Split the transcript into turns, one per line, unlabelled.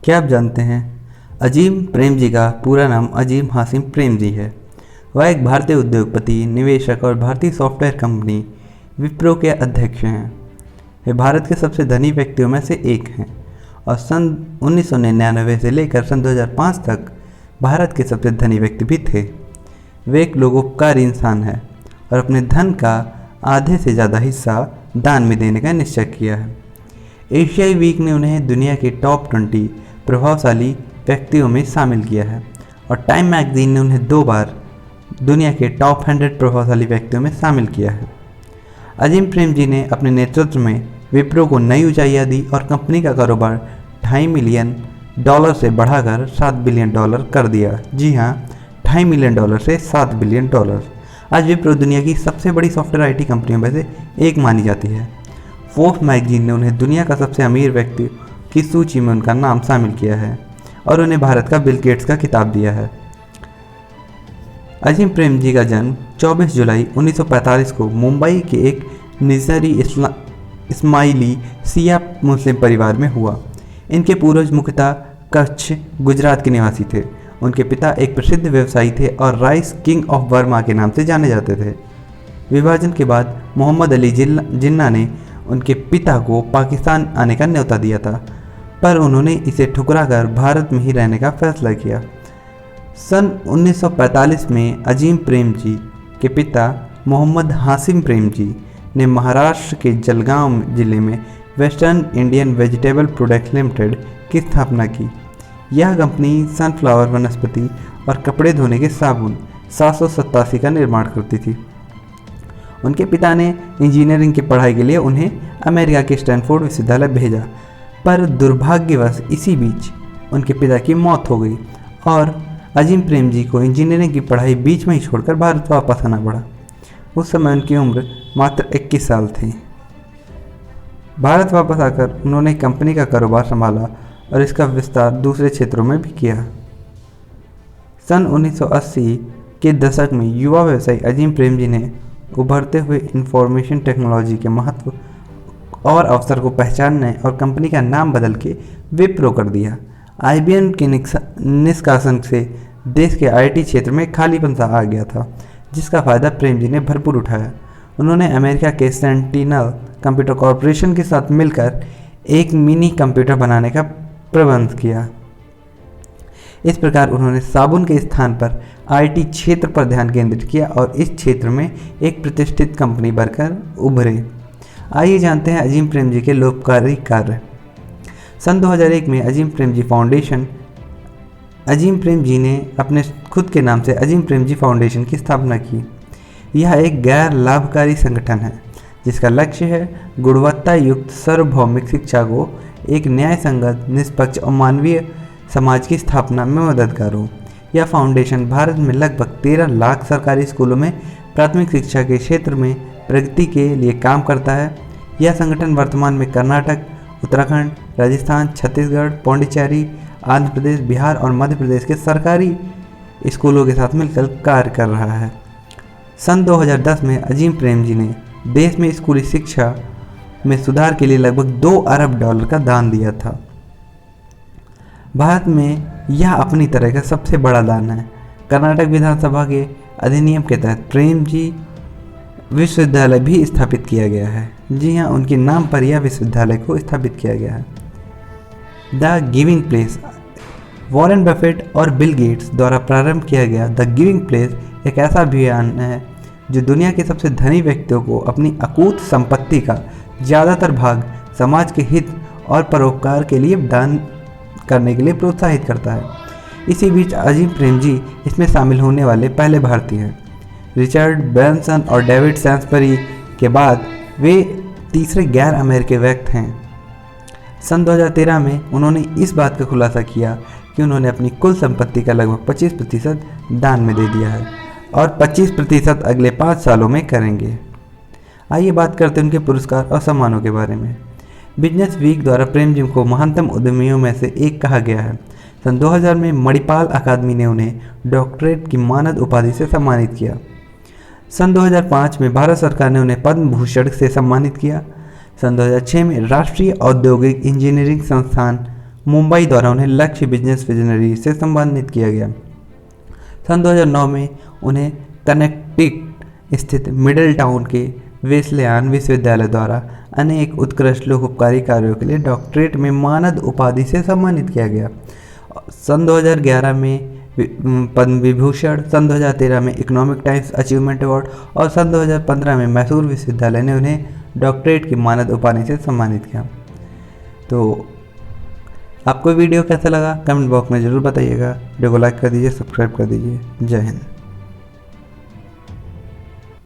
क्या आप जानते हैं अजीम प्रेमजी का पूरा नाम अजीम हाशिम प्रेमजी है। वह एक भारतीय उद्योगपति, निवेशक और भारतीय सॉफ्टवेयर कंपनी विप्रो के अध्यक्ष हैं। वे भारत के सबसे धनी व्यक्तियों में से एक हैं और सन 1999 से लेकर सन 2005 तक भारत के सबसे धनी व्यक्ति भी थे। वे एक लोगोपकारी इंसान हैं और अपने धन का आधे से ज़्यादा हिस्सा दान में देने का निश्चय किया है। एशियाई वीक ने उन्हें दुनिया के टॉप 20 प्रभावशाली व्यक्तियों में शामिल किया है और टाइम मैगजीन ने उन्हें 2 बार दुनिया के टॉप 100 प्रभावशाली व्यक्तियों में शामिल किया है। अजीम प्रेमजी ने अपने नेतृत्व में विप्रो को नई ऊंचाइयां दी और कंपनी का कारोबार $2.5 मिलियन से बढ़ाकर $7 बिलियन कर दिया। जी हाँ, $2.5 मिलियन से $7 बिलियन। आज विप्रो दुनिया की सबसे बड़ी सॉफ्टवेयर IT कंपनियों में से एक मानी जाती है। फोर्ब्स मैगजीन ने उन्हें दुनिया का सबसे अमीर व्यक्ति की सूची में उनका नाम शामिल किया है और उन्हें भारत का बिल गेट्स का खिताब दिया है। अजीम प्रेमजी का जन्म 24 जुलाई 1945 को मुंबई के एक निजरी इस्माइली सिया मुस्लिम परिवार में हुआ। इनके पूर्वज मुख्यतः कच्छ, गुजरात के निवासी थे। उनके पिता एक प्रसिद्ध व्यवसायी थे और राइस किंग ऑफ बर्मा के नाम से जाने जाते थे। विभाजन के बाद मोहम्मद अली जिन्ना ने उनके पिता को पाकिस्तान आने का न्योता दिया था, पर उन्होंने इसे ठुकराकर भारत में ही रहने का फैसला किया। सन 1945 में अजीम प्रेमजी के पिता मोहम्मद हाशिम प्रेमजी ने महाराष्ट्र के जलगांव जिले में western Indian vegetable products limited की स्थापना की। यह कंपनी सनफ्लावर वनस्पति और कपड़े धोने के साबुन 787 का निर्माण करती थी। उनके पिता ने इंजीनियरिंग की पढ़ाई के लिए उन्हें अमेरिका के स्टैनफोर्ड विश्वविद्यालय भेजा, पर दुर्भाग्यवश इसी बीच उनके पिता की मौत हो गई और अजीम प्रेमजी को इंजीनियरिंग की पढ़ाई बीच में ही छोड़कर भारत वापस आना पड़ा। उस समय उनकी उम्र मात्र 21 साल थी। भारत वापस आकर उन्होंने कंपनी का कारोबार संभाला और इसका विस्तार दूसरे क्षेत्रों में भी किया। सन 1980 के दशक में युवा व्यवसायी अजीम प्रेमजी ने उभरते हुए इंफॉर्मेशन टेक्नोलॉजी के महत्व और अवसर को पहचानने और कंपनी का नाम बदल के विप्रो कर दिया। IBM के निष्कासन से देश के IT क्षेत्र में खालीपन सा आ गया था, जिसका फ़ायदा प्रेमजी ने भरपूर उठाया। उन्होंने अमेरिका के सेंटिनल कंप्यूटर कॉरपोरेशन के साथ मिलकर एक मिनी कंप्यूटर बनाने का प्रबंध किया। इस प्रकार उन्होंने साबुन के स्थान पर IT क्षेत्र पर ध्यान केंद्रित किया और इस क्षेत्र में एक प्रतिष्ठित कंपनी बनकर उभरे। आइए जानते हैं अजीम प्रेमजी के लोककारी कार्य। सन 2001 में अजीम प्रेमजी ने अपने खुद के नाम से अजीम प्रेमजी फाउंडेशन की स्थापना की। यह एक गैर लाभकारी संगठन है जिसका लक्ष्य है गुणवत्ता युक्त सार्वभौमिक शिक्षा को एक न्याय संगत, निष्पक्ष और मानवीय समाज की स्थापना में मददगार हो। यह फाउंडेशन भारत में लगभग 13 लाख सरकारी स्कूलों में प्राथमिक शिक्षा के क्षेत्र में प्रगति के लिए काम करता है। यह संगठन वर्तमान में कर्नाटक, उत्तराखंड, राजस्थान, छत्तीसगढ़, पौंडीचेरी, आंध्र प्रदेश, बिहार और मध्य प्रदेश के सरकारी स्कूलों के साथ मिलकर कार्य कर रहा है। सन 2010 में अजीम प्रेमजी ने देश में स्कूली शिक्षा में सुधार के लिए लगभग $2 अरब का दान दिया था। भारत में यह अपनी तरह का सबसे बड़ा दान है। कर्नाटक विधानसभा के अधिनियम के तहत प्रेमजी विश्वविद्यालय भी स्थापित किया गया है। जी हाँ, उनके नाम पर यह विश्वविद्यालय को स्थापित किया गया है। The giving place Warren Buffett और बिल गेट्स द्वारा प्रारंभ किया गया द गिविंग प्लेस एक ऐसा अभियान है जो दुनिया के सबसे धनी व्यक्तियों को अपनी अकूत संपत्ति का ज़्यादातर भाग समाज के हित और परोपकार के लिए दान करने के लिए प्रोत्साहित करता है। इसी बीच अजीम प्रेमजी इसमें शामिल होने वाले पहले भारतीय हैं। रिचर्ड ब्रैनसन और डेविड सैम्सबरी के बाद वे तीसरे गैर अमेरिकी व्यक्ति हैं। सन 2013 में उन्होंने इस बात का खुलासा किया कि उन्होंने अपनी कुल संपत्ति का लगभग 25% दान में दे दिया है और 25% अगले 5 सालों में करेंगे। आइए बात करते हैं उनके पुरस्कार और सम्मानों के बारे में। बिजनेस वीक द्वारा प्रेमजी को महानतम उद्यमियों में से एक कहा गया है। सन 2000 में मणिपाल अकादमी ने उन्हें डॉक्टरेट की मानद उपाधि से सम्मानित किया। सन 2005 में भारत सरकार ने उन्हें पद्म भूषण से सम्मानित किया। सन 2006 में राष्ट्रीय औद्योगिक इंजीनियरिंग संस्थान मुंबई द्वारा उन्हें लक्ष्य बिजनेस विजनरी से सम्मानित किया गया। सन 2009 में उन्हें कनेक्टिकट स्थित मिडिल टाउन के वेस्लेयन विश्वविद्यालय द्वारा अनेक उत्कृष्ट लोकोपकारी कार्यों के लिए डॉक्टरेट में मानद उपाधि से सम्मानित किया गया। सन 2011 में पद्म विभूषण, सन 2013 में इकोनॉमिक टाइम्स अचीवमेंट अवार्ड और सन 2015 में मैसूर विश्वविद्यालय ने उन्हें डॉक्टरेट की मानद उपाधि से सम्मानित किया। तो आपको वीडियो कैसा लगा कमेंट बॉक्स में ज़रूर बताइएगा। वीडियो को लाइक कर दीजिए, सब्सक्राइब कर दीजिए। जय हिंद।